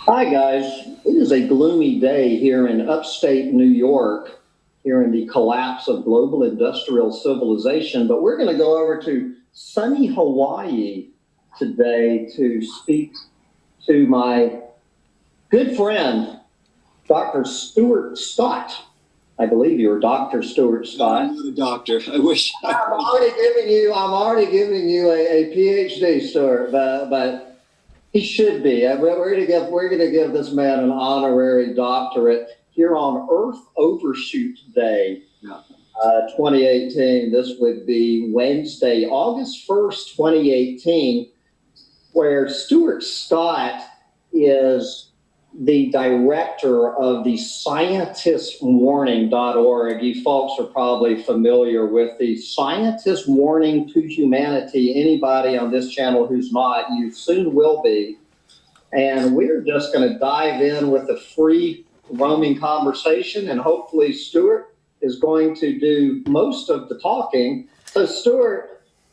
Hi, guys. It is a gloomy day here in upstate New York, here in the collapse of global industrial civilization. But we're going to go over to sunny Hawaii today to speak to my good friend, Dr. Stuart Scott. I believe you're Dr. Stuart No, Scott. I'm not a doctor. I wish I I'm already giving you a PhD, Stuart, but he should be. We're going to give this man an honorary doctorate here on Earth Overshoot Day, Yeah. 2018. This would be Wednesday, August 1st, 2018, where Stuart Scott is the director of the scientistwarning.org. You folks are probably familiar with the Scientist Warning to Humanity. Anybody on this channel who's not, you soon will be. And we're just going to dive in with a free roaming conversation, and hopefully Stuart is going to do most of the talking. So Stuart,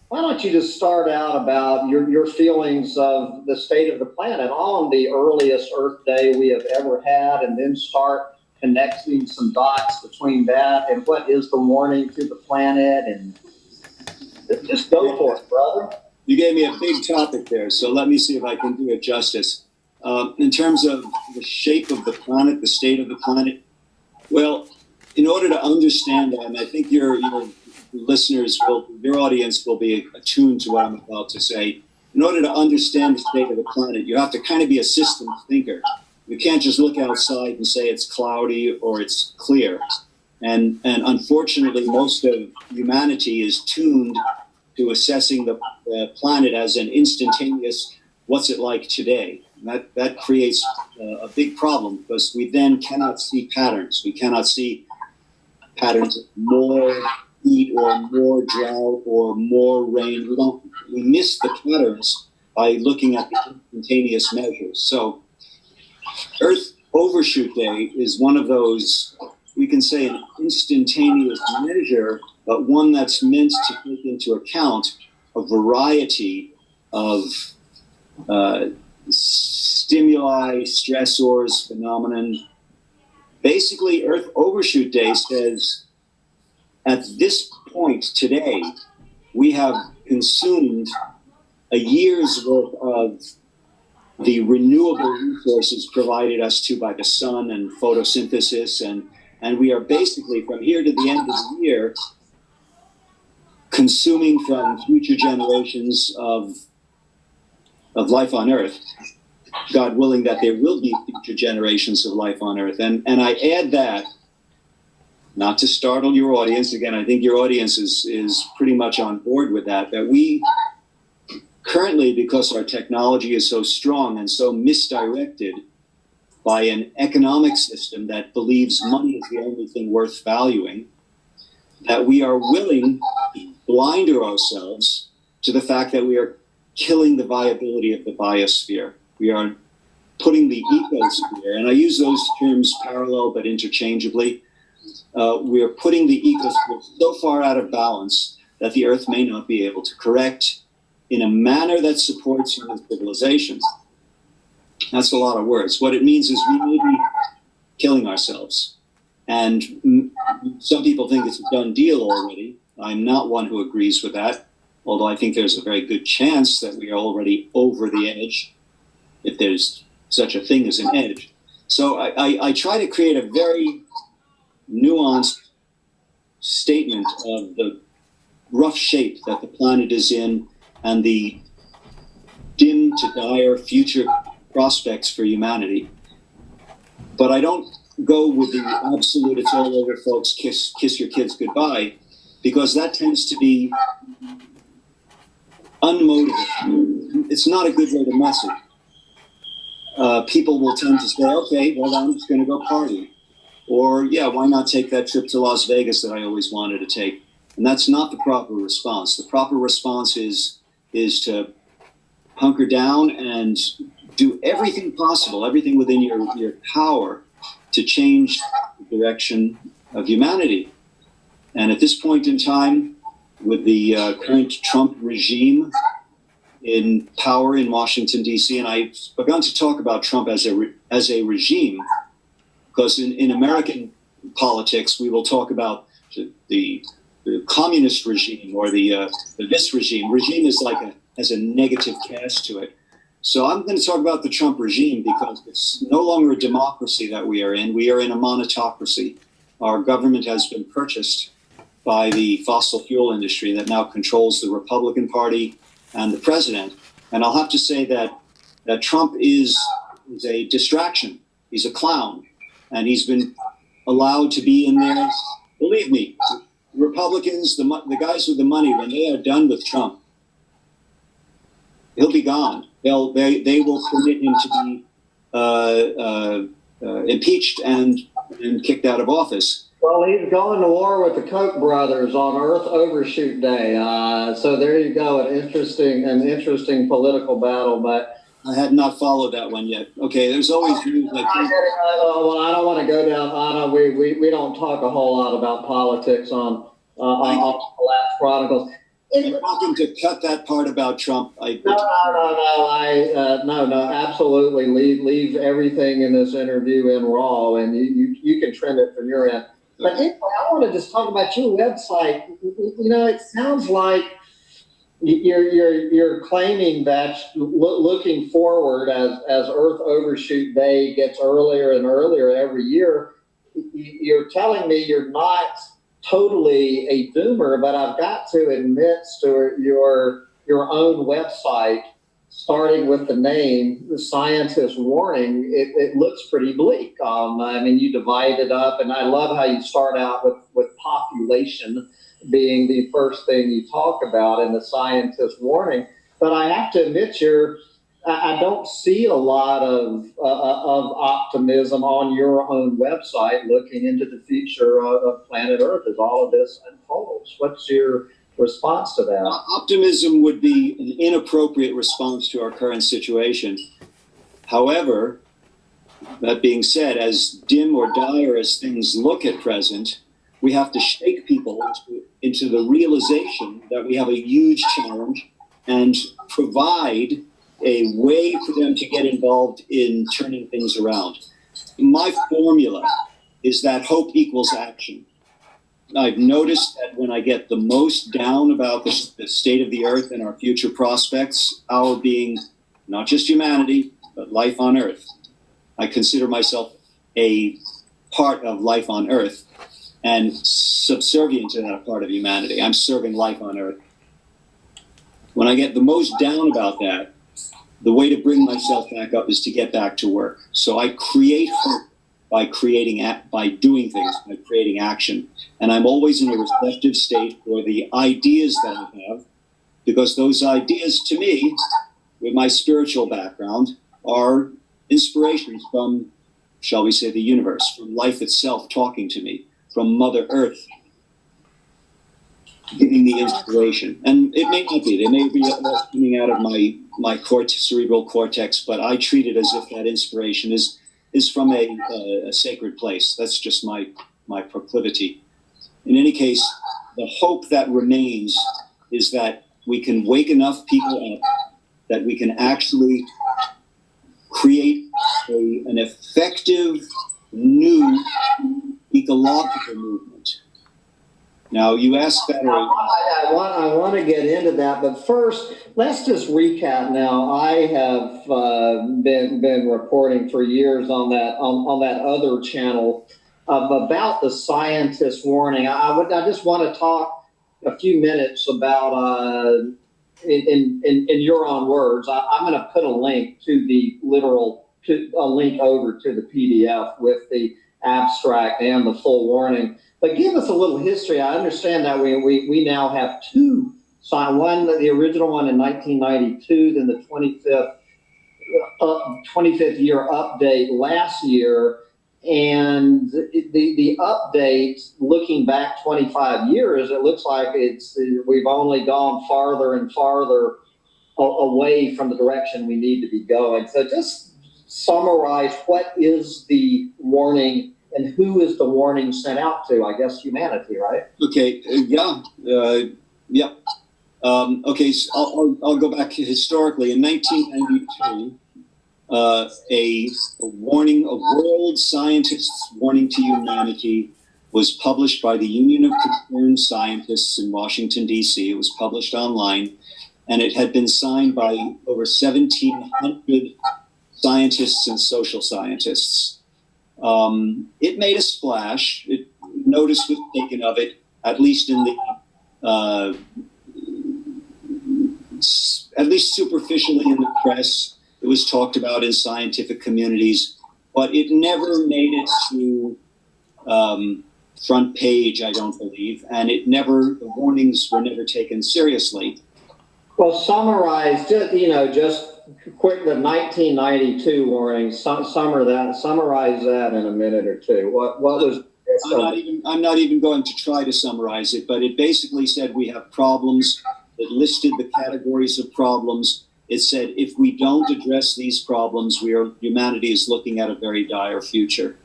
why don't you just start out about your feelings of the state of the planet on the earliest Earth Day we have ever had, and then start connecting some dots between that and what is the warning to the planet, and just go for it, brother. You gave me a big topic there, so let me see if I can do it justice. In terms of the shape of the planet, the state of the planet, well, in order to understand that, and I think your listeners your audience will be attuned to what I'm about to say. In order to understand the state of the planet, you have to kind of be a systems thinker. You can't just look outside and say it's cloudy or it's clear. And unfortunately, most of humanity is tuned to assessing the planet as an instantaneous, what's it like today? And that creates a big problem because we then cannot see patterns. We cannot see patterns of more heat or more drought or more rain. We miss the patterns by looking at the instantaneous measures. So Earth Overshoot Day is one of those, we can say, an instantaneous measure, but one that's meant to take into account a variety of stimuli, stressors, phenomenon. Basically, Earth Overshoot Day says, at this point today, we have consumed a year's worth of the renewable resources provided us to by the sun and photosynthesis, and we are basically, from here to the end of the year, consuming from future generations of life on Earth. God willing that there will be future generations of life on Earth. And I add that, not to startle your audience, again, I think your audience is pretty much on board with that we currently, because our technology is so strong and so misdirected by an economic system that believes money is the only thing worth valuing, that we are willing to blind ourselves to the fact that we are killing the viability of the biosphere. We are putting the ecosphere, and I use those terms parallel but interchangeably, we are putting the ecosphere so far out of balance that the Earth may not be able to correct in a manner that supports human civilization. That's a lot of words. What it means is we may be killing ourselves. And some people think it's a done deal already. I'm not one who agrees with that, although I think there's a very good chance that we are already over the edge, if there's such a thing as an edge. So I try to create a very nuanced statement of the rough shape that the planet is in and the dim to dire future prospects for humanity. But I don't go with the absolute, it's all over, folks, kiss your kids goodbye, because that tends to be unmotivated. It's not a good way to message. People will tend to say, okay, well, I'm just going to go party. Or, yeah, why not take that trip to Las Vegas that I always wanted to take? And that's not the proper response. The proper response is to hunker down and do everything possible, everything within your power to change the direction of humanity. And at this point in time, with the current Trump regime, in power in Washington, D.C., and I've begun to talk about Trump as a regime, because in American politics, we will talk about the communist regime or the this regime. Regime is has a negative cast to it. So I'm going to talk about the Trump regime because it's no longer a democracy that we are in. We are in a monocracy. Our government has been purchased by the fossil fuel industry that now controls the Republican Party and the president. And I'll have to say that Trump is a distraction. He's a clown. And he's been allowed to be in there. Believe me, Republicans, the guys with the money, when they are done with Trump, he'll be gone. They will permit him to be impeached and kicked out of office. Well, he's going to war with the Koch brothers on Earth Overshoot Day. So there you go, an interesting political battle. But I had not followed that one yet. Okay, there's always news like well, I don't want to go down. We don't talk a whole lot about politics on the last Chronicles. I'm welcome to cut that part about Trump. No, absolutely. Leave everything in this interview in raw, and you can trim it from your end. But anyway, I want to just talk about your website. It sounds like you're claiming that looking forward as Earth Overshoot Day gets earlier and earlier every year, you're telling me you're not totally a doomer, but I've got to admit, Stuart, your own website, starting with the name, the Scientist Warning, it looks pretty bleak. You divide it up, and I love how you start out with population being the first thing you talk about in the Scientist Warning. But I have to admit, I don't see a lot of optimism on your own website looking into the future of planet Earth as all of this unfolds. What's your response to that? Optimism would be an inappropriate response to our current situation. However, that being said, as dim or dire as things look at present, we have to shake people into the realization that we have a huge challenge and provide a way for them to get involved in turning things around. My formula is that hope equals action. I've noticed that when I get the most down about the state of the earth and our future prospects, our being not just humanity, but life on earth, I consider myself a part of life on earth and subservient to that part of humanity. I'm serving life on earth. When I get the most down about that, the way to bring myself back up is to get back to work. So I create hope by doing things, by creating action. And I'm always in a receptive state for the ideas that I have, because those ideas, to me, with my spiritual background, are inspirations from, shall we say, the universe, from life itself talking to me, from Mother Earth giving the inspiration. And it may not be. They may be coming out of my cerebral cortex, but I treat it as if that inspiration is from a sacred place. That's just my proclivity. In any case, the hope that remains is that we can wake enough people up that we can actually create an effective new ecological movement. Now, you asked that. I want to get into that, but first, let's just recap. Now, I have been reporting for years on that other channel about the Scientist Warning. I just want to talk a few minutes about, in your own words. I'm going to put a link to a link over to the PDF with the abstract and the full warning. But give us a little history. I understand that we now have two. The original one in 1992, then the 25th year update last year. And the update, looking back 25 years, it looks like we've only gone farther and farther away from the direction we need to be going. So just summarize, what is the warning and who is the warning sent out to? I guess humanity, right? Okay. Yeah. Okay, so I'll go back historically. In 1992, a warning, a world scientists' warning to humanity was published by the Union of Concerned Scientists in Washington, D.C. It was published online, and it had been signed by over 1,700 scientists and social scientists. It made a splash. Notice was taken of it, at least in the at least superficially in the press. It was talked about in scientific communities, but it never made it to front page, I don't believe, and the warnings were never taken seriously. Well, summarize, just quick, the 1992 warning, summarize that in a minute or two. What was... I'm not even going to try to summarize it, but it basically said we have problems. It listed the categories of problems. It said if we don't address these problems, humanity is looking at a very dire future.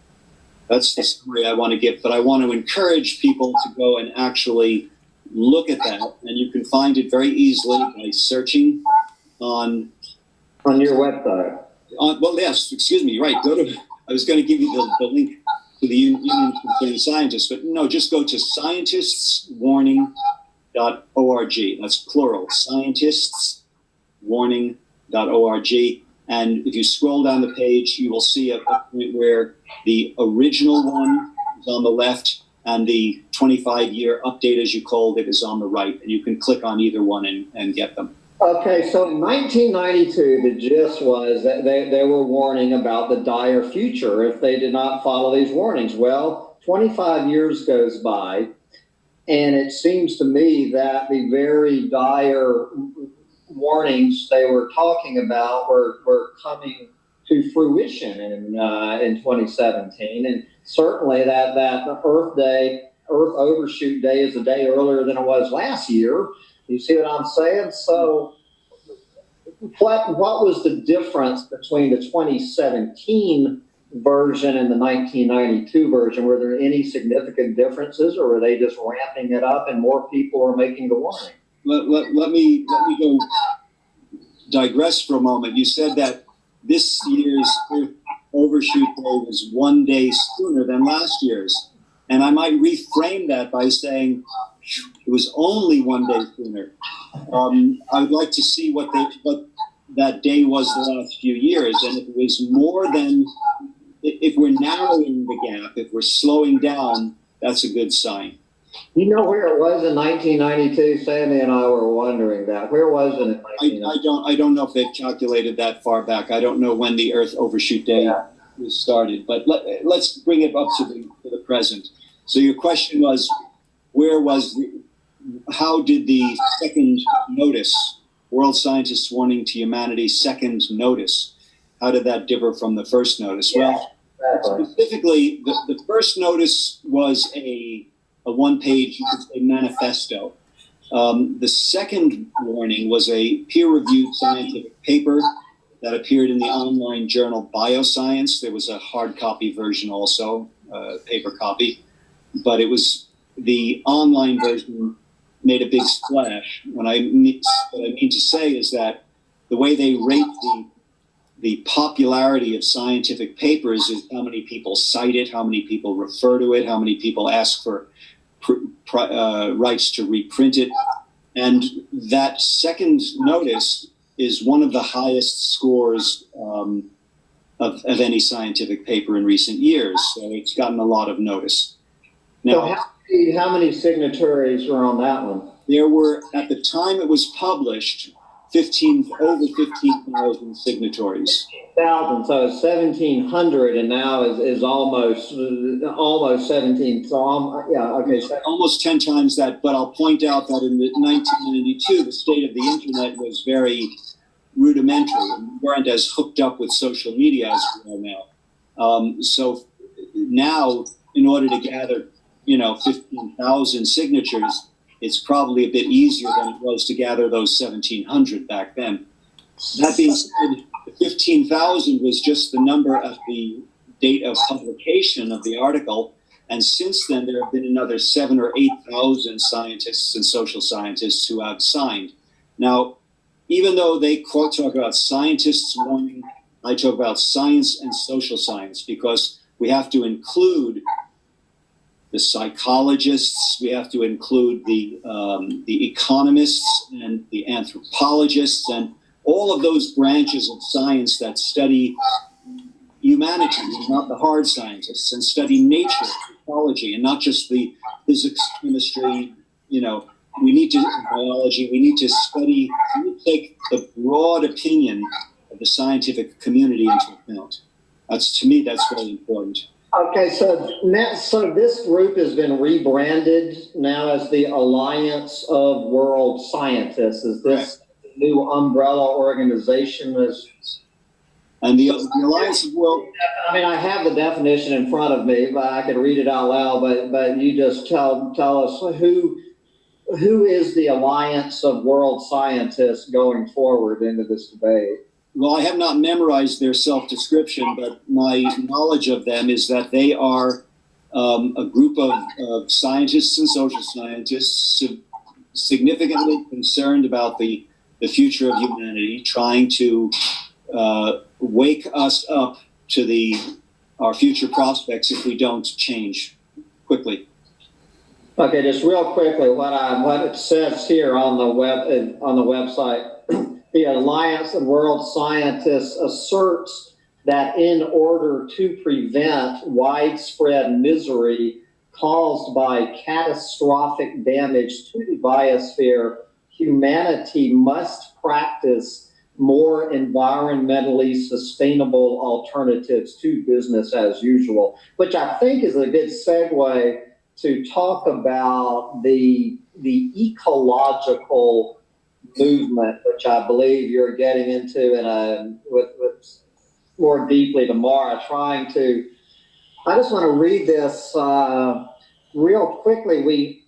That's the summary I want to give, but I want to encourage people to go and actually look at that, and you can find it very easily by searching on your website. Well, yes, excuse me, right. I was going to give you the link to the Union of Concerned Scientists, but no, just go to scientistswarning.org. That's plural, scientistswarning.org. And if you scroll down the page, you will see a point where the original one is on the left and the 25-year update, as you called it, is on the right. And you can click on either one and get them. Okay, so in 1992, the gist was that they were warning about the dire future if they did not follow these warnings. Well, 25 years goes by, and it seems to me that the very dire warnings they were talking about were coming to fruition in 2017. And certainly that Earth Overshoot Day is a day earlier than it was last year. You see what I'm saying? So what was the difference between the 2017 version and the 1992 version? Were there any significant differences, or were they just ramping it up and more people were making the warning? Let me go digress for a moment. You said that this year's Earth Overshoot Day was one day sooner than last year's. And I might reframe that by saying it was only one day sooner. I would like to see what that day was the last few years. And if it was more than, if we're narrowing the gap, if we're slowing down, that's a good sign. You know where it was in 1992? Sandy and I were wondering that. Where was it in 1992? I don't know if they've calculated that far back. I don't know when the Earth Overshoot Day was started. But let's bring it up to the present. So your question was, how did the second notice, World Scientists Warning to Humanity second notice, how did that differ from the first notice? Yeah, well, specifically, the first notice was a one-page, you could say, manifesto. The second warning was a peer-reviewed scientific paper that appeared in the online journal Bioscience. There was a hard copy version also, paper copy, but it was the online version made a big splash. What I mean to say is that the way they rate the popularity of scientific papers is how many people cite it, how many people refer to it, how many people ask for rights to reprint it. And that second notice is one of the highest scores of any scientific paper in recent years. So it's gotten a lot of notice. Now, so how many signatories were on that one? There were, at the time it was published, over 15,000 signatories. 1,000, so it's 1,700, and now is almost 17. So almost 10 times that. But I'll point out that in 1992, the state of the internet was very rudimentary, and we weren't as hooked up with social media as we are now. So now, in order to gather, 15,000 signatures, it's probably a bit easier than it was to gather those 1,700 back then. That being said, 15,000 was just the number at the date of publication of the article. And since then, there have been another 7,000 or 8,000 scientists and social scientists who have signed. Now, even though they talk about scientists warning, I talk about science and social science, because we have to include the psychologists, we have to include the economists and the anthropologists and all of those branches of science that study humanity, not the hard scientists, and study nature, ecology, and not just the physics, chemistry, we need to, biology, we need to study, we need to take the broad opinion of the scientific community into account. To me, that's very important. Okay, so this group has been rebranded now as the Alliance of World Scientists. Is this new umbrella organization? And the Alliance of World... I mean, I have the definition in front of me, but I could read it out loud, but you just tell us who is the Alliance of World Scientists going forward into this debate? Well, I have not memorized their self-description, but my knowledge of them is that they are a group of scientists and social scientists significantly concerned about the future of humanity, trying to wake us up to our future prospects if we don't change quickly. Okay, just real quickly, what it says here on the website. The Alliance of World Scientists asserts that in order to prevent widespread misery caused by catastrophic damage to the biosphere, humanity must practice more environmentally sustainable alternatives to business as usual, which I think is a good segue to talk about the ecological movement, which I believe you're getting into with more deeply tomorrow. I just want to read this real quickly.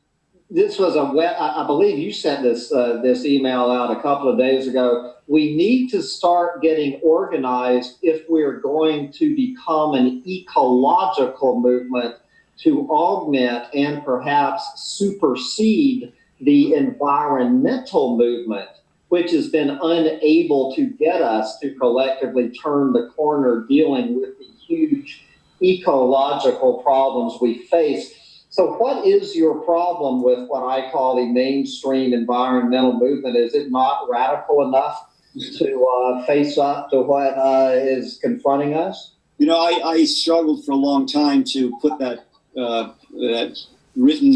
This was I believe you sent this email out a couple of days ago. We need to start getting organized if we're going to become an ecological movement to augment and perhaps supersede the environmental movement, which has been unable to get us to collectively turn the corner dealing with the huge ecological problems we face. So what is your problem with what I call the mainstream environmental movement? Is it not radical enough to face up to what is confronting us? I struggled for a long time to put that written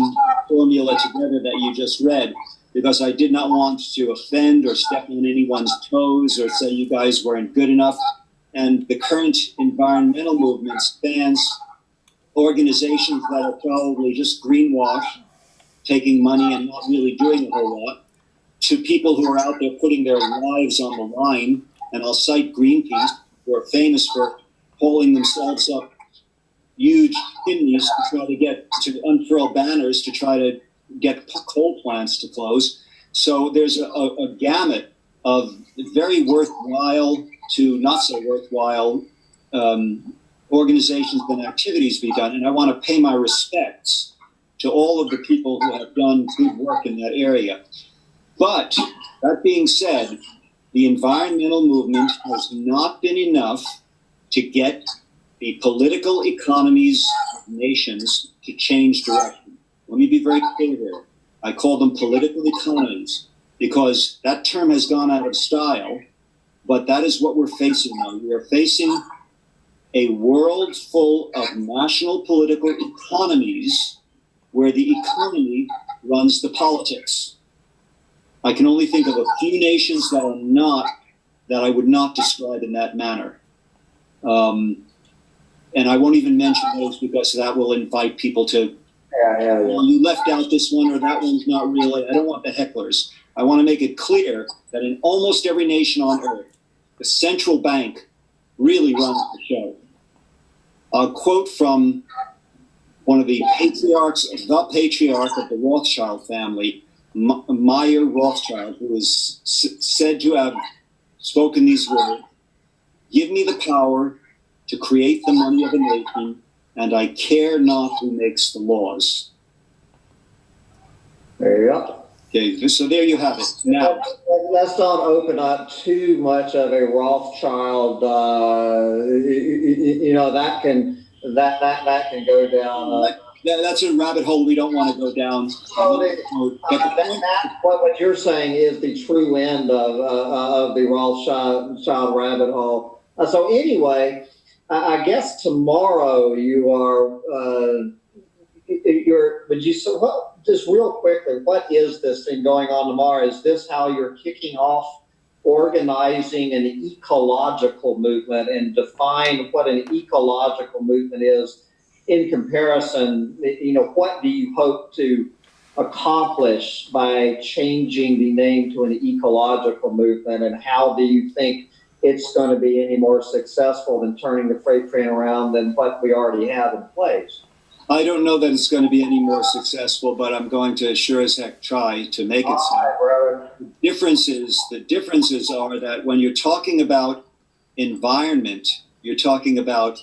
formula together that you just read, because I did not want to offend or step on anyone's toes or say you guys weren't good enough. And the current environmental movement spans organizations that are probably just greenwash, taking money and not really doing a whole lot, to people who are out there putting their lives on the line. And I'll cite Greenpeace, who are famous for pulling themselves up huge chimneys to try to unfurl banners to try to get coal plants to close. So there's a gamut of very worthwhile to not so worthwhile organizations and activities be done. And I want to pay my respects to all of the people who have done good work in that area. But that being said, the environmental movement has not been enough to get the political economies of nations to change direction. Let me be very clear here. I call them political economies because that term has gone out of style, but that is what we're facing now. We are facing a world full of national political economies where the economy runs the politics. I can only think of a few nations that I would not describe in that manner. And I won't even mention those because that will invite people to, well, you left out this one or that one's not really. I don't want the hecklers. I want to make it clear that in almost every nation on earth, the central bank really runs the show. I'll quote from one of the patriarch of the Rothschild family, Meyer Rothschild, who is said to have spoken these words: "Give me the power to create the money of a nation, and I care not who makes the laws. There you go. Okay, so there you have it. Now, let's not open up too much of a Rothschild. That can go down. That's a rabbit hole we don't want to go down. What you're saying is the true end of the Rothschild rabbit hole. So anyway, I guess tomorrow you are. Just real quickly, what is this thing going on tomorrow? Is this how you're kicking off organizing an ecological movement, and define what an ecological movement is in comparison? What do you hope to accomplish by changing the name to an ecological movement, and how do you think it's going to be any more successful than turning the freight train around than what we already have in place? I don't know that it's going to be any more successful, but I'm going to sure as heck try to make it so. The differences are that when you're talking about environment, you're talking about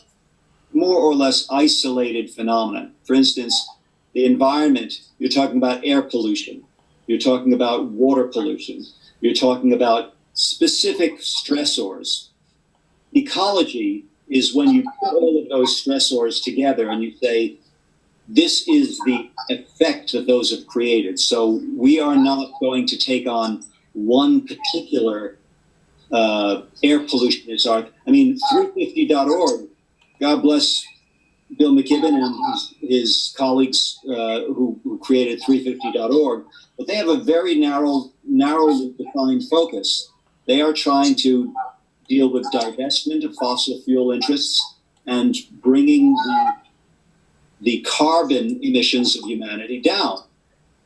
more or less isolated phenomena. For instance, the environment, you're talking about air pollution. You're talking about water pollution. You're talking about specific stressors. Ecology is when you put all of those stressors together and you say, this is the effect that those have created. So we are not going to take on one particular air pollutionist. 350.org, God bless Bill McKibben and his colleagues who created 350.org, but they have a very narrowly defined focus. They are trying to deal with divestment of fossil fuel interests and bringing the carbon emissions of humanity down.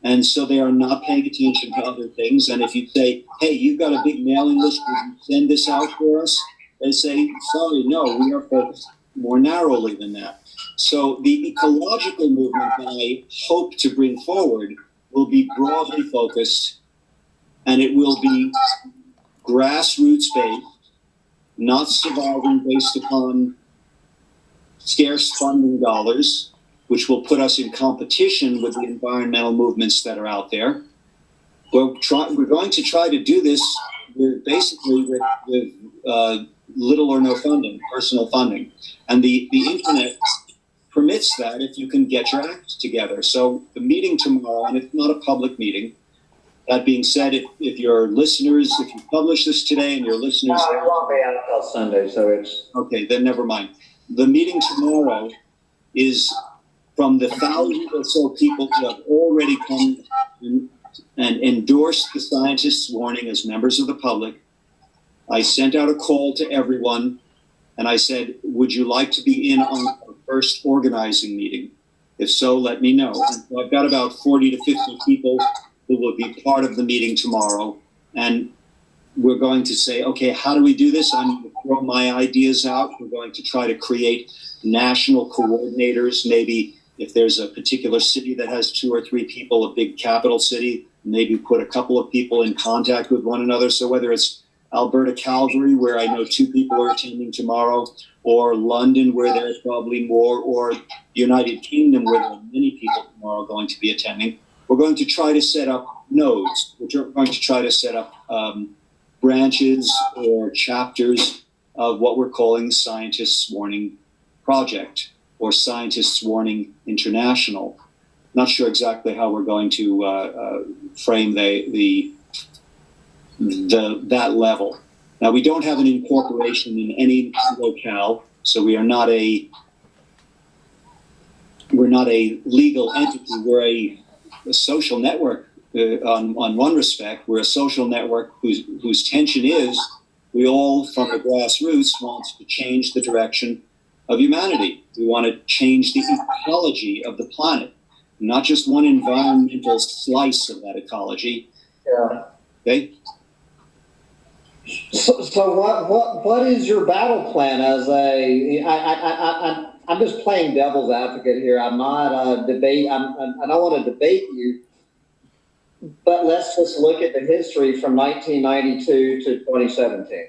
And so they are not paying attention to other things. And if you say, hey, you've got a big mailing list, will you send this out for us? They say, sorry, no, we are focused more narrowly than that. So the ecological movement that I hope to bring forward will be broadly focused, and it will be grassroots based, not surviving based upon scarce funding dollars, which will put us in competition with the environmental movements that are out there. We're going to try to do this with little or no funding, personal funding. And the internet permits that if you can get your act together. So the meeting tomorrow, and it's not a public meeting. That being said, if your listeners, if you publish this today and your listeners... No, it won't be out until Sunday, so it's... Okay, then never mind. The meeting tomorrow is from the thousands or so people who have already come and endorsed the scientists' warning as members of the public. I sent out a call to everyone, and I said, would you like to be in on our first organizing meeting? If so, let me know. And so I've got about 40 to 50 people who will be part of the meeting tomorrow, and we're going to say, okay, how do we do this? I'm going to throw my ideas out. We're going to try to create national coordinators. Maybe if there's a particular city that has 2 or 3 people, a big capital city, maybe put a couple of people in contact with one another. So whether it's Alberta, Calgary, where I know 2 people are attending tomorrow, or London, where there's probably more, or United Kingdom, where there are many people tomorrow going to be attending, we're going to try to set up nodes. We're going to try to set up branches or chapters of what we're calling Scientists Warning Project or Scientists Warning International. Not sure exactly how we're going to frame that level. Now, we don't have an incorporation in any locale, so we're not a legal entity. We're a social network. On one respect, we're a social network whose tension is we all, from the grassroots, want to change the direction of humanity. We want to change the ecology of the planet, not just one environmental slice of that ecology. Yeah. Okay. So what is your battle plan as I'm just playing devil's advocate here. I'm not I don't want to debate you, but let's just look at the history from 1992 to 2017.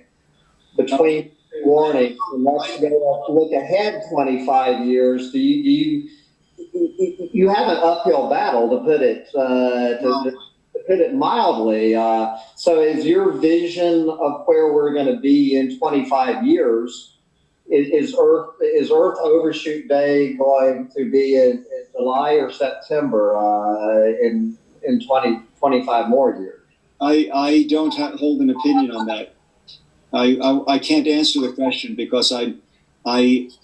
Between warning. Let's go look ahead 25 years. You have an uphill battle, to put it to put it mildly. So, is your vision of where we're going to be in 25 years? Is Earth Overshoot Day going to be in July or September in 25 more years? I don't hold an opinion on that. I can't answer the question because it's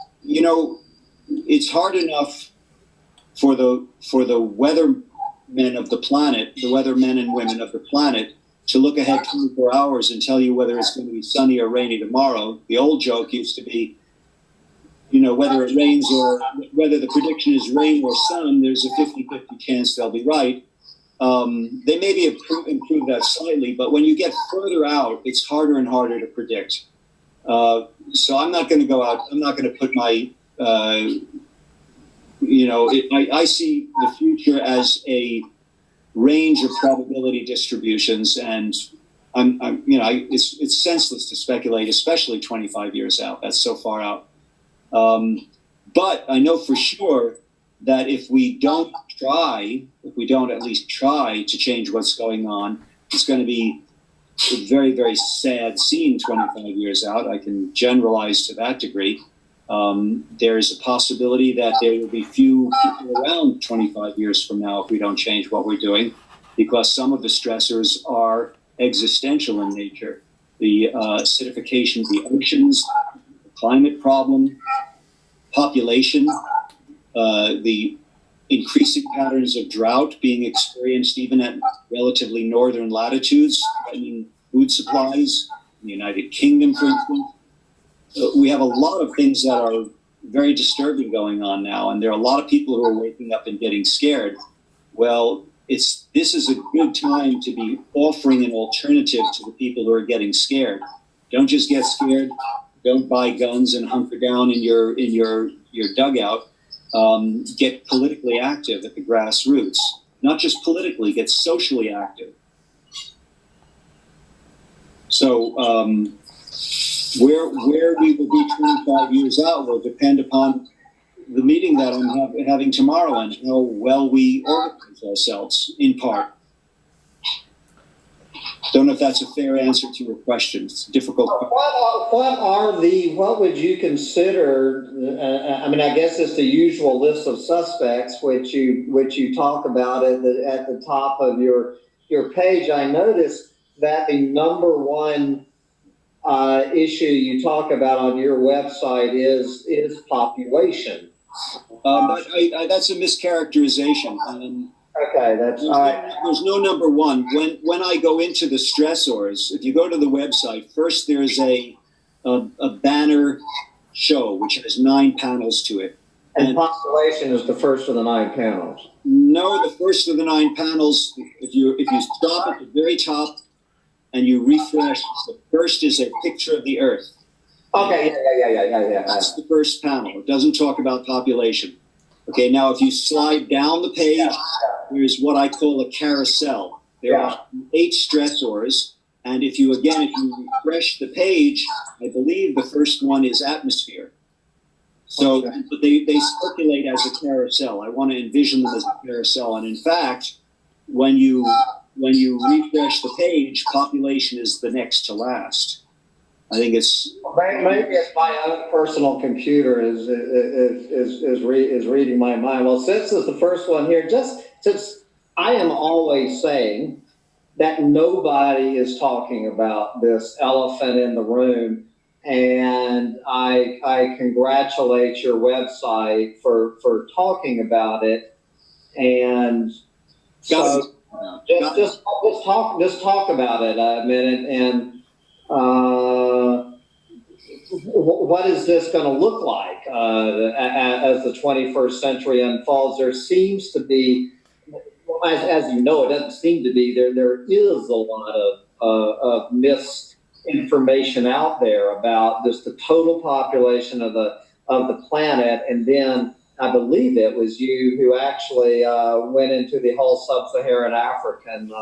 hard enough for the weathermen of the planet, the weathermen and women of the planet, to look ahead 24 hours and tell you whether it's going to be sunny or rainy tomorrow. The old joke used to be, whether it rains or whether the prediction is rain or sun, there's a 50-50 chance they'll be right. They maybe improve that slightly, but when you get further out, it's harder and harder to predict. So I'm not going to go out. I'm not going to put my, I see the future as a range of probability distributions, and it's senseless to speculate, especially 25 years out. That's so far out. But I know for sure that if we don't at least try to change what's going on, it's going to be a very, very sad scene 25 years out. I can generalize to that degree. There is a possibility that there will be few people around 25 years from now if we don't change what we're doing, because some of the stressors are existential in nature. The acidification of the oceans, the climate problem, population, the increasing patterns of drought being experienced even at relatively northern latitudes, threatening food supplies in the United Kingdom, for instance. We have a lot of things that are very disturbing going on now, and there are a lot of people who are waking up and getting scared. Well, this is a good time to be offering an alternative to the people who are getting scared. Don't just get scared. Don't buy guns and hunker down in your dugout. Get politically active at the grassroots. Not just politically, get socially active. So where we will be 25 years out will depend upon the meeting that I'm having tomorrow and how well we organize ourselves, in part. Don't know if that's a fair answer to your question. It's a difficult question. What would you consider, I guess it's the usual list of suspects, which you talk about at the top of your page. I noticed that the number one issue you talk about on your website is population. That's a mischaracterization. Okay, that's all right. There's no number one. When I go into the stressors, if you go to the website, first there's a banner show which has 9 panels to it. And population is the first of the 9 panels. No, the first of the 9 panels. If you stop at the very top and you refresh, the first is a picture of the Earth. Okay, yeah. That's the first panel. It doesn't talk about population. Okay, now if you slide down the page, there's what I call a carousel. There are 8 stressors, and if you refresh the page, I believe the first one is atmosphere. So they circulate as a carousel. I want to envision them as a carousel, and in fact, when you refresh the page, population is the next to last. I think it's maybe it's my own personal computer is reading my mind. Well, since it's the first one here, just since I am always saying that nobody is talking about this elephant in the room, and I congratulate your website for talking about it, and so just talk about it a minute and. What is this going to look like as the 21st century unfolds? There seems to be, as you know, it doesn't seem to be. There is a lot of misinformation out there about just the total population of the planet, and then I believe it was you who actually went into the whole sub-Saharan African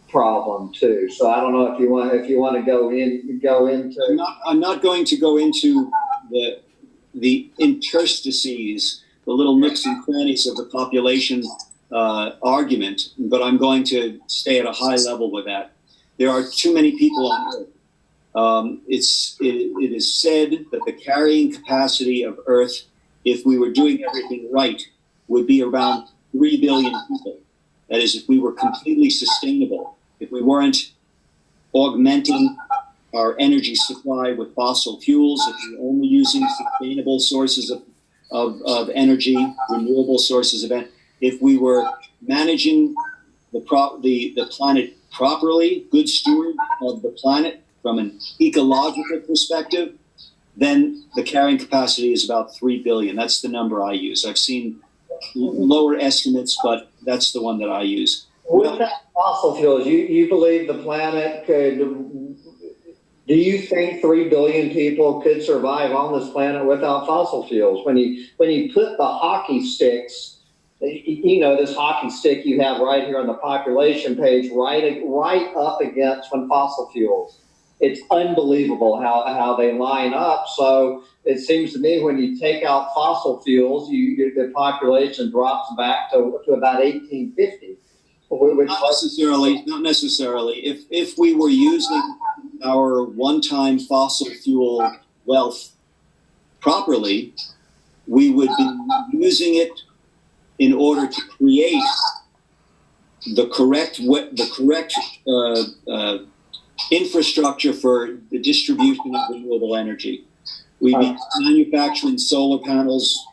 problem too. So I don't know if you want to go into. I'm not going to go into the interstices, the little nooks and crannies of the population argument, but I'm going to stay at a high level with that. There are too many people on Earth. It is said that the carrying capacity of Earth, if we were doing everything right, would be around 3 billion people. That is, if we were completely sustainable, if we weren't augmenting our energy supply with fossil fuels, if we were only using sustainable sources of energy, renewable sources of energy, if we were managing the planet properly, good steward of the planet from an ecological perspective, then the carrying capacity is about 3 billion. That's the number I use. I've seen lower estimates, but that's the one that I use. With that fossil fuels, you believe the planet could, do you think 3 billion people could survive on this planet without fossil fuels? When you put the hockey sticks, this hockey stick you have right here on the population page, right up against when fossil fuels. It's unbelievable how they line up. So it seems to me when you take out fossil fuels, the population drops back to about 1850. Not necessarily. If we were using our one-time fossil fuel wealth properly, we would be using it in order to create the correct infrastructure for the distribution of renewable energy. We'd be manufacturing solar panels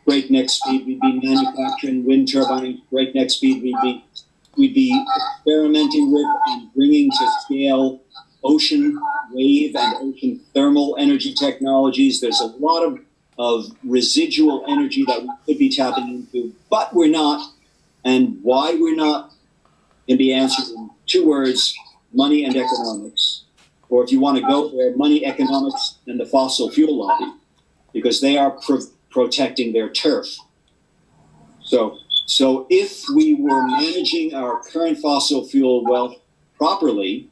breakneck speed. We'd be manufacturing wind turbines breakneck speed. We'd be experimenting with and bringing to scale ocean wave and ocean thermal energy technologies. There's a lot of residual energy that we could be tapping into, but we're not. And why we're not can be answered in 2 words: money and economics. Or if you want to go there, money, economics, and the fossil fuel lobby, because they are protecting their turf. So if we were managing our current fossil fuel wealth properly,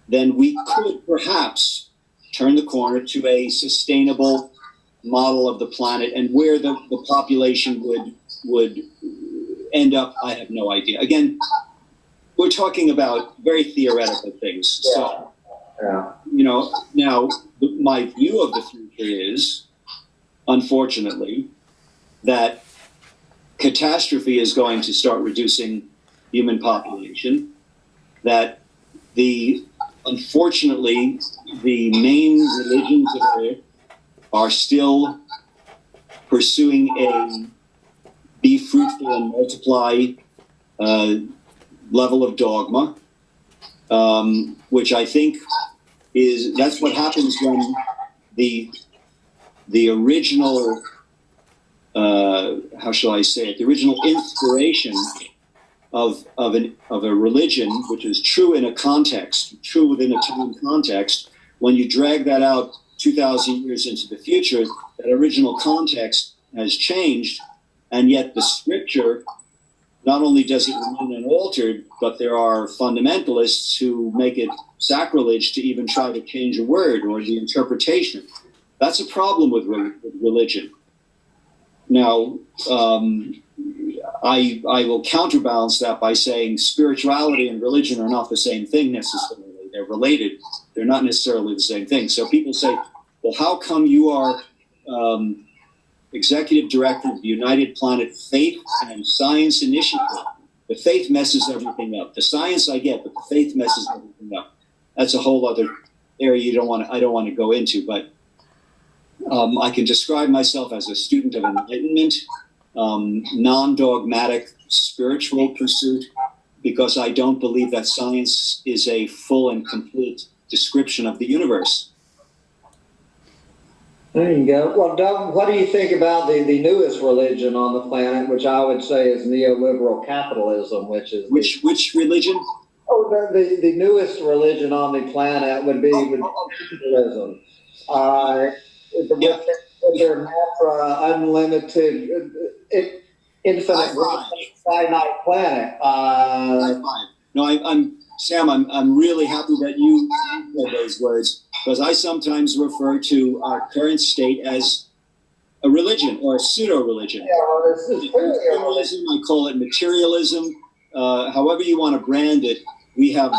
then we could perhaps turn the corner to a sustainable model of the planet, and where the population would end up, I have no idea. Again, we're talking about very theoretical things. Yeah. So, yeah. Now my view of the future is, unfortunately, that catastrophe is going to start reducing human population, that unfortunately, the main religions of Earth are still pursuing a be fruitful and multiply level of dogma, which I think that's what happens when the original, how shall I say it, the original inspiration of a religion, which is true in a context, true within a time context, when you drag that out 2,000 years into the future, that original context has changed, and yet the scripture, not only does it remain unaltered, but there are fundamentalists who make it sacrilege to even try to change a word or the interpretation. That's a problem with religion. Now, I will counterbalance that by saying spirituality and religion are not the same thing necessarily. They're related. They're not necessarily the same thing. So people say, well, how come you are executive director of the United Planet Faith and Science Initiative? The faith messes everything up. The science I get, but the faith messes everything up. That's a whole other area I don't want to go into, but I can describe myself as a student of enlightenment, non-dogmatic spiritual pursuit, because I don't believe that science is a full and complete description of the universe. There you go. Well, Doug, what do you think about the newest religion on the planet, which I would say is neoliberal capitalism, which is... Which religion? Oh, the newest religion on the planet would be capitalism. With their mantra, unlimited, infinite, finite planet. No, I'm Sam. I'm really happy that you said those words, because I sometimes refer to our current state as a religion or a pseudo-religion. Yeah, well, this is clearly a religion. I call it materialism. However you want to brand it, we have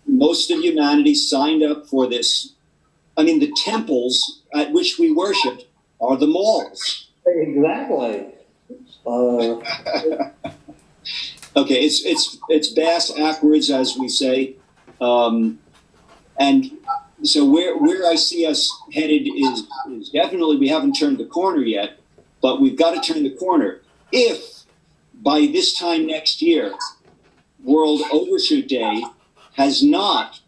most of humanity signed up for this. I mean, the temples at which we worship are the malls. Exactly. Okay, it's bass backwards, as we say, and so where I see us headed is definitely, we haven't turned the corner yet, but we've got to turn the corner. If by this time next year, World Overshoot Day has not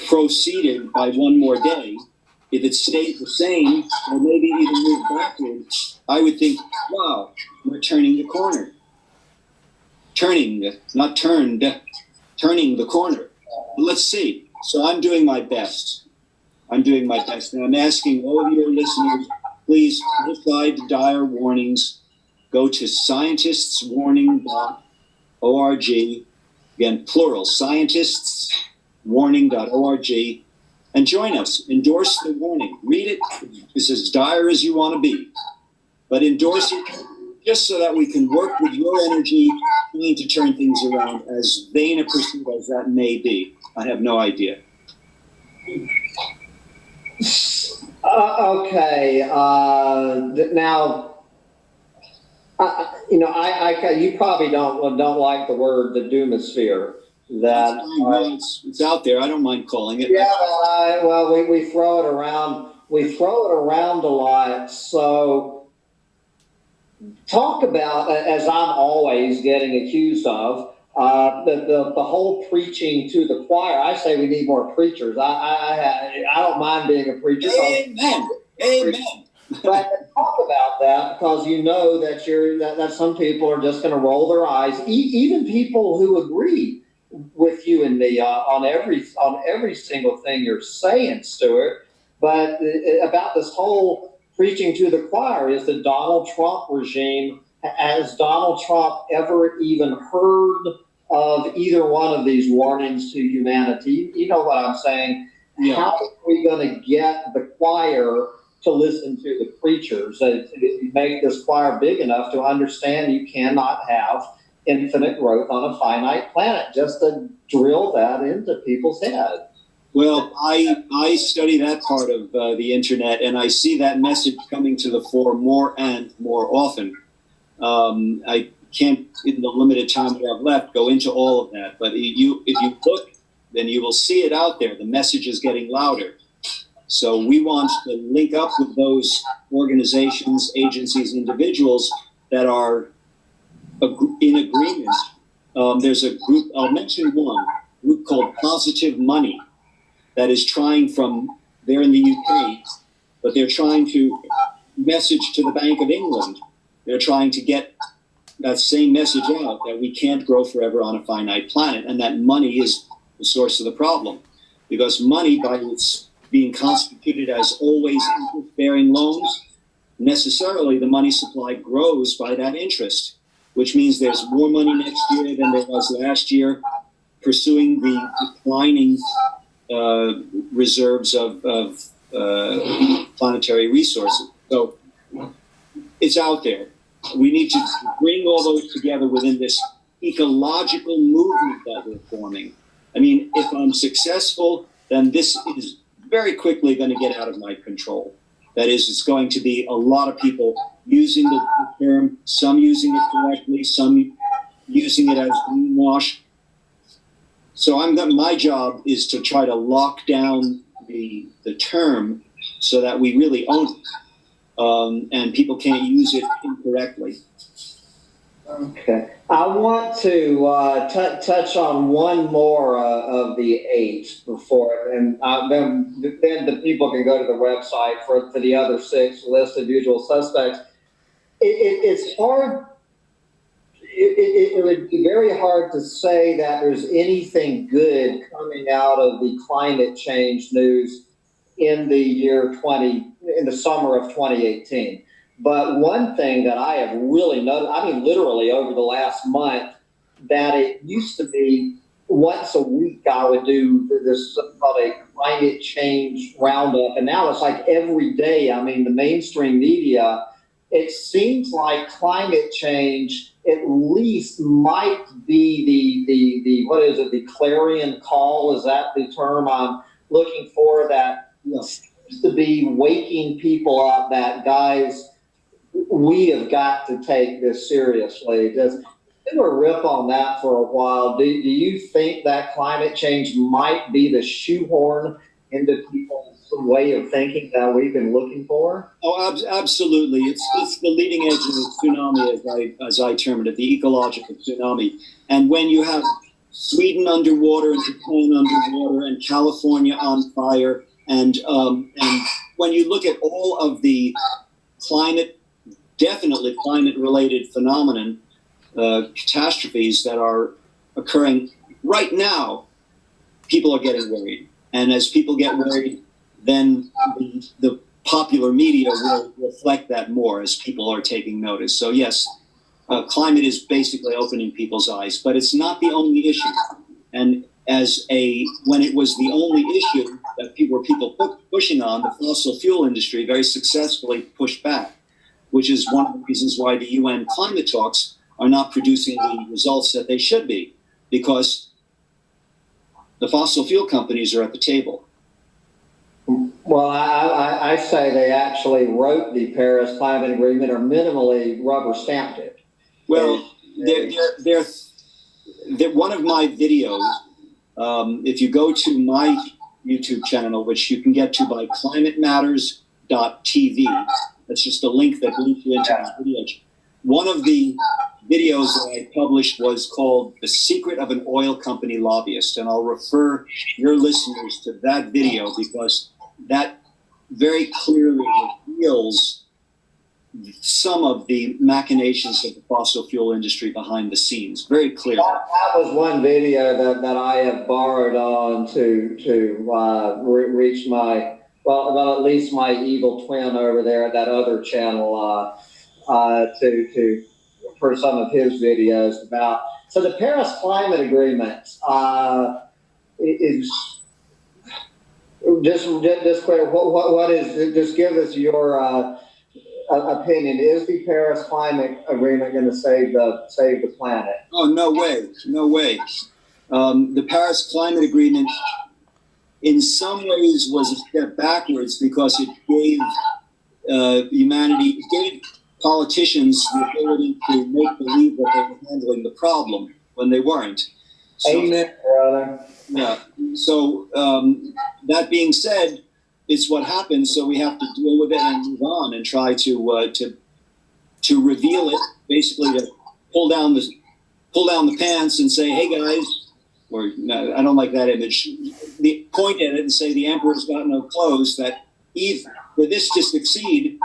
proceeded by one more day, if it stays the same or maybe even moved backwards, I would think, wow, we're turning the corner. Turning, not turned, turning the corner. Let's see. So I'm doing my best. I'm doing my best. And I'm asking all of your listeners, please put aside the dire warnings. Go to scientistswarning.org. Again, plural, scientistswarning.org. And join us. Endorse the warning. Read it. It's as dire as you want to be. But endorse it just so that we can work with your energy, trying to turn things around, as vain a pursuit as that may be. I have no idea. Okay. Now, you probably don't like the word the doomosphere. That it's out there. I don't mind calling it. Yeah. Well, we throw it around. We throw it around a lot. So, talk about, as I'm always getting accused of, the whole preaching to the choir. I say we need more preachers. I don't mind being a preacher. Amen. Amen. But talk about that, because you know that that some people are just going to roll their eyes. Even people who agree with you and me on every single thing you're saying, Stuart. But about this whole preaching to the choir, is the Donald Trump regime. Has Donald Trump ever even heard of either one of these warnings to humanity? You know what I'm saying? Yeah. How are we going to get the choir to listen to the preachers? Make this choir big enough to understand you cannot have infinite growth on a finite planet, just to drill that into people's heads. Well, I study that part of the internet, and I see that message coming to the fore more and more often. I can't, in the limited time we have left, go into all of that. But if you look, then you will see it out there. The message is getting louder. So we want to link up with those organizations, agencies, individuals that are in agreement. There's a group, I'll mention one, a group called Positive Money, that is trying they're in the UK, but they're trying to message to the Bank of England. They're trying to get that same message out, that we can't grow forever on a finite planet, and that money is the source of the problem. Because money, by its being constituted as always interest-bearing loans, necessarily the money supply grows by that interest, which means there's more money next year than there was last year, pursuing the declining reserves of planetary resources. So it's out there. We need to bring all those together within this ecological movement that we're forming. I mean, if I'm successful, then this is very quickly going to get out of my control. That is, it's going to be a lot of people using the term, some using it correctly, some using it as greenwash. So my job is to try to lock down the term so that we really own it, and people can't use it incorrectly. Okay. I want to touch on one more of the 8 before, and then the people can go to the website for the other 6 list of usual suspects. It's hard. It would be very hard to say that there's anything good coming out of the climate change news in the summer of 2018. But one thing that I have really noticed, I mean, literally over the last month, that it used to be once a week I would do this called a climate change roundup, and now it's like every day. I mean, the mainstream media, it seems like climate change at least might be the what is it, the clarion call? Is that the term I'm looking for? That seems to be waking people up that, guys, we have got to take this seriously. Just do a rip on that for a while. Do you think that climate change might be the shoehorn into people's way of thinking that we've been looking for? Oh, absolutely. It's the leading edge of the tsunami, as I term it, the ecological tsunami. And when you have Sweden underwater and Japan underwater and California on fire, and when you look at all of the definitely climate-related phenomenon, catastrophes that are occurring right now, people are getting worried. And as people get worried, then the popular media will reflect that more as people are taking notice. So yes, climate is basically opening people's eyes, but it's not the only issue. And when it was the only issue that people pushing on, the fossil fuel industry very successfully pushed back, which is one of the reasons why the UN climate talks are not producing the results that they should be, because the fossil fuel companies are at the table. Well, I say they actually wrote the Paris Climate Agreement, or minimally rubber stamped it. Well, they're one of my videos. If you go to my YouTube channel, which you can get to by climatematters.tv, that's just a link that links you into this video. One of the videos that I published was called "The Secret of an Oil Company Lobbyist," and I'll refer your listeners to that video because that very clearly reveals some of the machinations of the fossil fuel industry behind the scenes, very clearly. That was one video that I have borrowed on to reach my, well, at least my evil twin over there at that other channel for some of his videos about. So the Paris Climate Agreement is just clear. What is? Just give us your opinion. Is the Paris Climate Agreement going to save the planet? Oh, no way, no way. The Paris Climate Agreement, in some ways, was a step backwards because it gave humanity, it gave politicians the ability to make believe that they were handling the problem when they weren't. So, amen, brother. Yeah. So that being said, it's what happens. So we have to deal with it and move on and try to reveal it. Basically, to pull down the pants and say, "Hey guys," or no, I don't like that image. Point at it and say, "The emperor's got no clothes." That for this to succeed,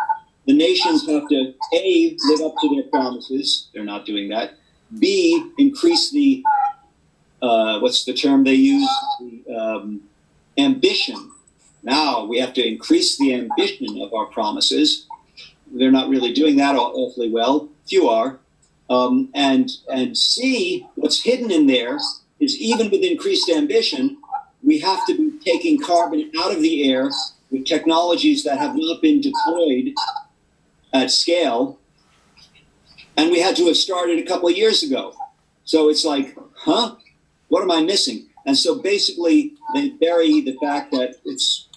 the nations have to A, live up to their promises. They're not doing that. B, increase the what's the term they use? The ambition. Now we have to increase the ambition of our promises. They're not really doing that awfully well. Few are. And C, what's hidden in there is even with increased ambition, we have to be taking carbon out of the air with technologies that have not been deployed at scale. And we had to have started a couple of years ago. So it's like, huh? What am I missing? And so basically they bury the fact that it's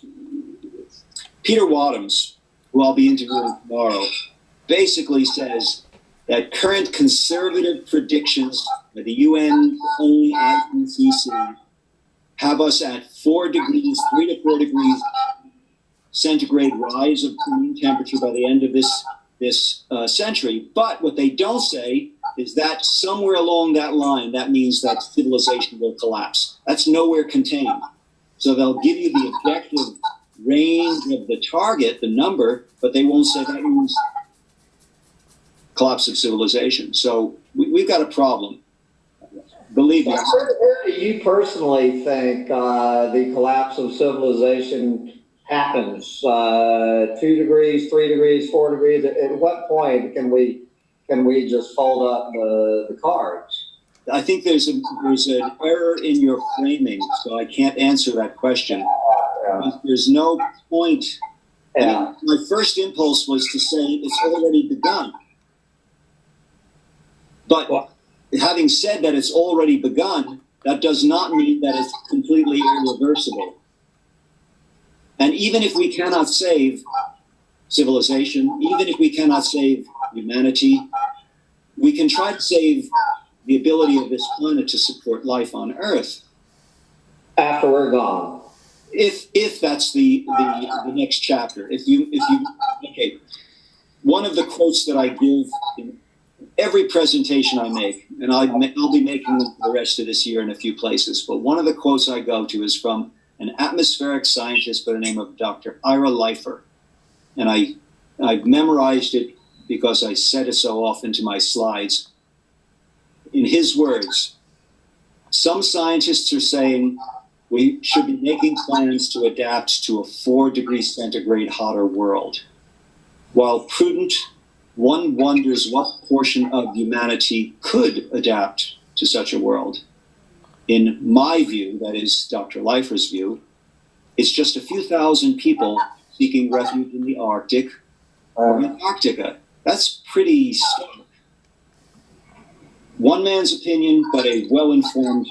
Peter Wadhams, who I'll be interviewing tomorrow, basically says that current conservative predictions by the UN own IPCC have us at 3 to 4 degrees centigrade rise of mean temperature by the end of this century. But what they don't say is that somewhere along that line, that means that civilization will collapse. That's nowhere contained. So they'll give you the objective range of the target, the number, but they won't say that means collapse of civilization. So we've got a problem. Believe me. Where do you personally think the collapse of civilization happens? 2 degrees, 3 degrees, 4 degrees? At what point can we just fold up the cards? I think there's an error in your framing, so I can't answer that question. There's no point. Yeah. I mean, my first impulse was to say it's already begun. But having said that it's already begun, that does not mean that it's completely irreversible. And even if we cannot save civilization, even if we cannot save humanity, we can try to save the ability of this planet to support life on Earth. After we're gone. If that's the next chapter. Okay. One of the quotes that I give in every presentation I make, and I'll be making them for the rest of this year in a few places, but one of the quotes I go to is from an atmospheric scientist by the name of Dr. Ira Leifer. And I've memorized it because I said it so often to my slides. In his words, some scientists are saying we should be making plans to adapt to a 4°C hotter world. While prudent, one wonders what portion of humanity could adapt to such a world. In my view, that is Dr. Leifer's view, it's just a few thousand people seeking refuge in the Arctic or Antarctica. That's pretty stark. One man's opinion, but a well-informed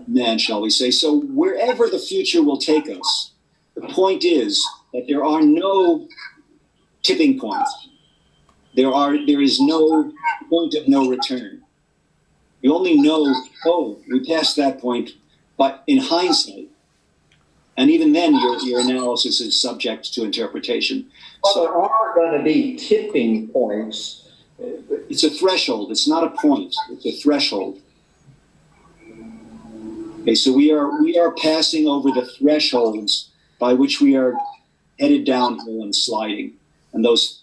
man, shall we say. So wherever the future will take us, the point is that there are no tipping points. There is no point of no return. You only know, we passed that point, but in hindsight, and even then your analysis is subject to interpretation. Well, there are going to be tipping points. It's a threshold. It's not a point. It's a threshold. Okay, so we are passing over the thresholds by which we are headed downhill and sliding. And those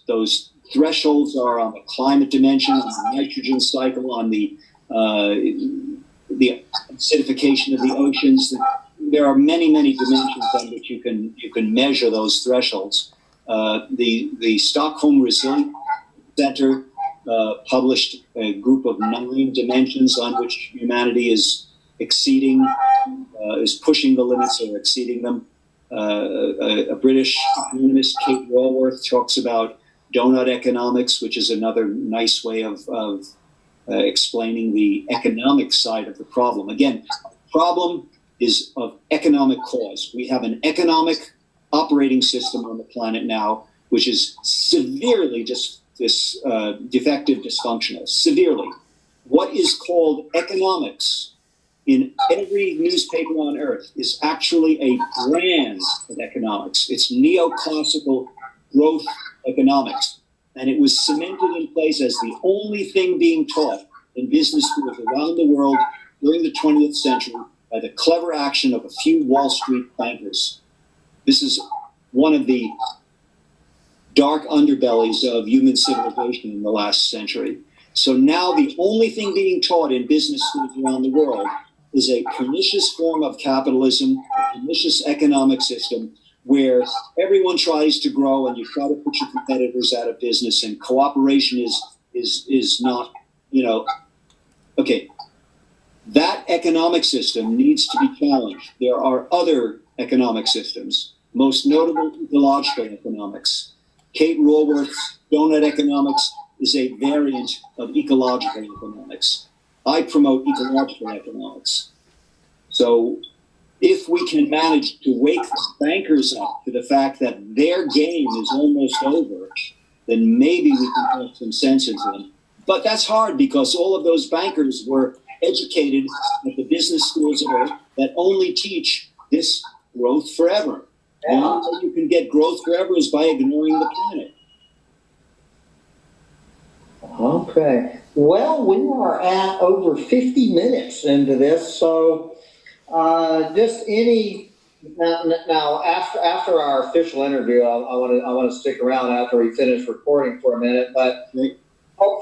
thresholds are on the climate dimension, on the nitrogen cycle, on the acidification of the oceans. There are many, many dimensions on which you can measure those thresholds. The Stockholm Resilience Center published a group of 9 dimensions on which humanity is pushing the limits or exceeding them. A British economist, Kate Raworth, talks about donut economics, which is another nice way of explaining the economic side of the problem. Again, the problem is of economic cause. We have an economic operating system on the planet now, which is severely defective, dysfunctional, severely. What is called economics in every newspaper on earth is actually a brand of economics. It's neoclassical growth economics. And it was cemented in place as the only thing being taught in business schools around the world during the 20th century by the clever action of a few Wall Street bankers. This is one of the dark underbellies of human civilization in the last century. So now the only thing being taught in business schools around the world is a pernicious form of capitalism, a pernicious economic system where everyone tries to grow and you try to put your competitors out of business, and cooperation is not, okay. That economic system needs to be challenged. There are other economic systems, most notable ecological economics. Kate Raworth's donut economics is a variant of ecological economics. I promote ecological economics. So if we can manage to wake the bankers up to the fact that their game is almost over, then maybe we can put some sense into them. But that's hard because all of those bankers were educated at the business schools of Earth that only teach this growth forever. The only way you can get growth forever is by ignoring the planet. Okay. Well, we are at over 50 minutes into this, so just any now after our official interview, I want to stick around after we finish recording for a minute, but.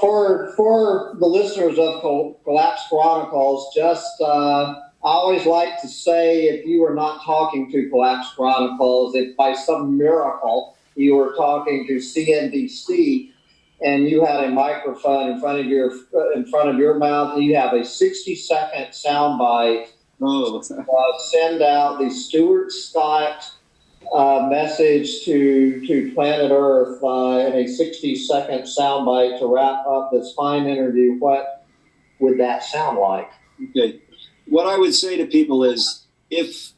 For the listeners of Collapse Chronicles, just I always like to say, if you were not talking to Collapse Chronicles, if by some miracle you were talking to CNBC, and you had a microphone in front of your mouth, and you have a 60-second soundbite. Oh, Send out the Stuart Scott message to planet Earth in a 60-second soundbite to wrap up this fine interview. What would that sound like? okay. What I would say to people is, if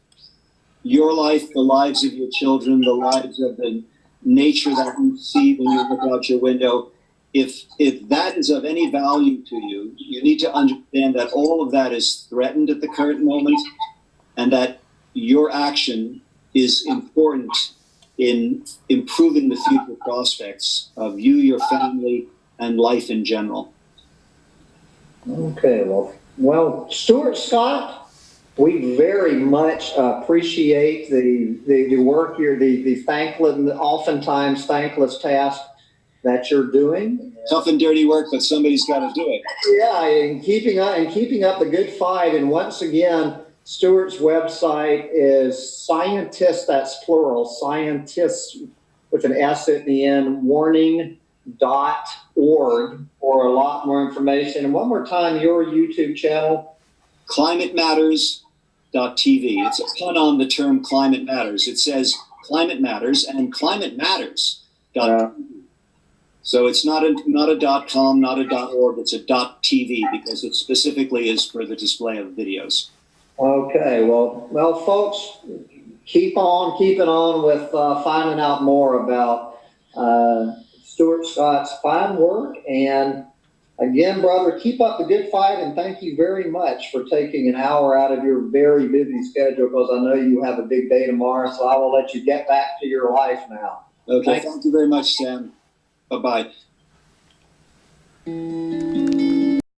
your life, the lives of your children, the lives of the nature that you see when you look out your window, if that is of any value to you, you need to understand that all of that is threatened at the current moment, and that your action is important in improving the future prospects of you, your family, and life in general. Okay, well, Stuart Scott, we very much appreciate the work you're, the thankless, oftentimes thankless task that you're doing. Tough and dirty work, but somebody's got to do it. Yeah, and keeping up the good fight. And once again, Stuart's website is scientists, that's plural, scientists with an S at the end, warning.org for a lot more information. And one more time, your YouTube channel. ClimateMatters.tv. It's a pun on the term climate matters. It says climate matters and climate matters. So it's not a .com, not a .org, it's a .tv, because it specifically is for the display of videos. Okay, well, folks, keep on keeping on with finding out more about Stuart Scott's fine work. And again, brother, keep up the good fight, and thank you very much for taking an hour out of your very busy schedule, because I know you have a big day tomorrow, so I will let you get back to your life now. Okay, thank you very much, Sam. Bye-bye.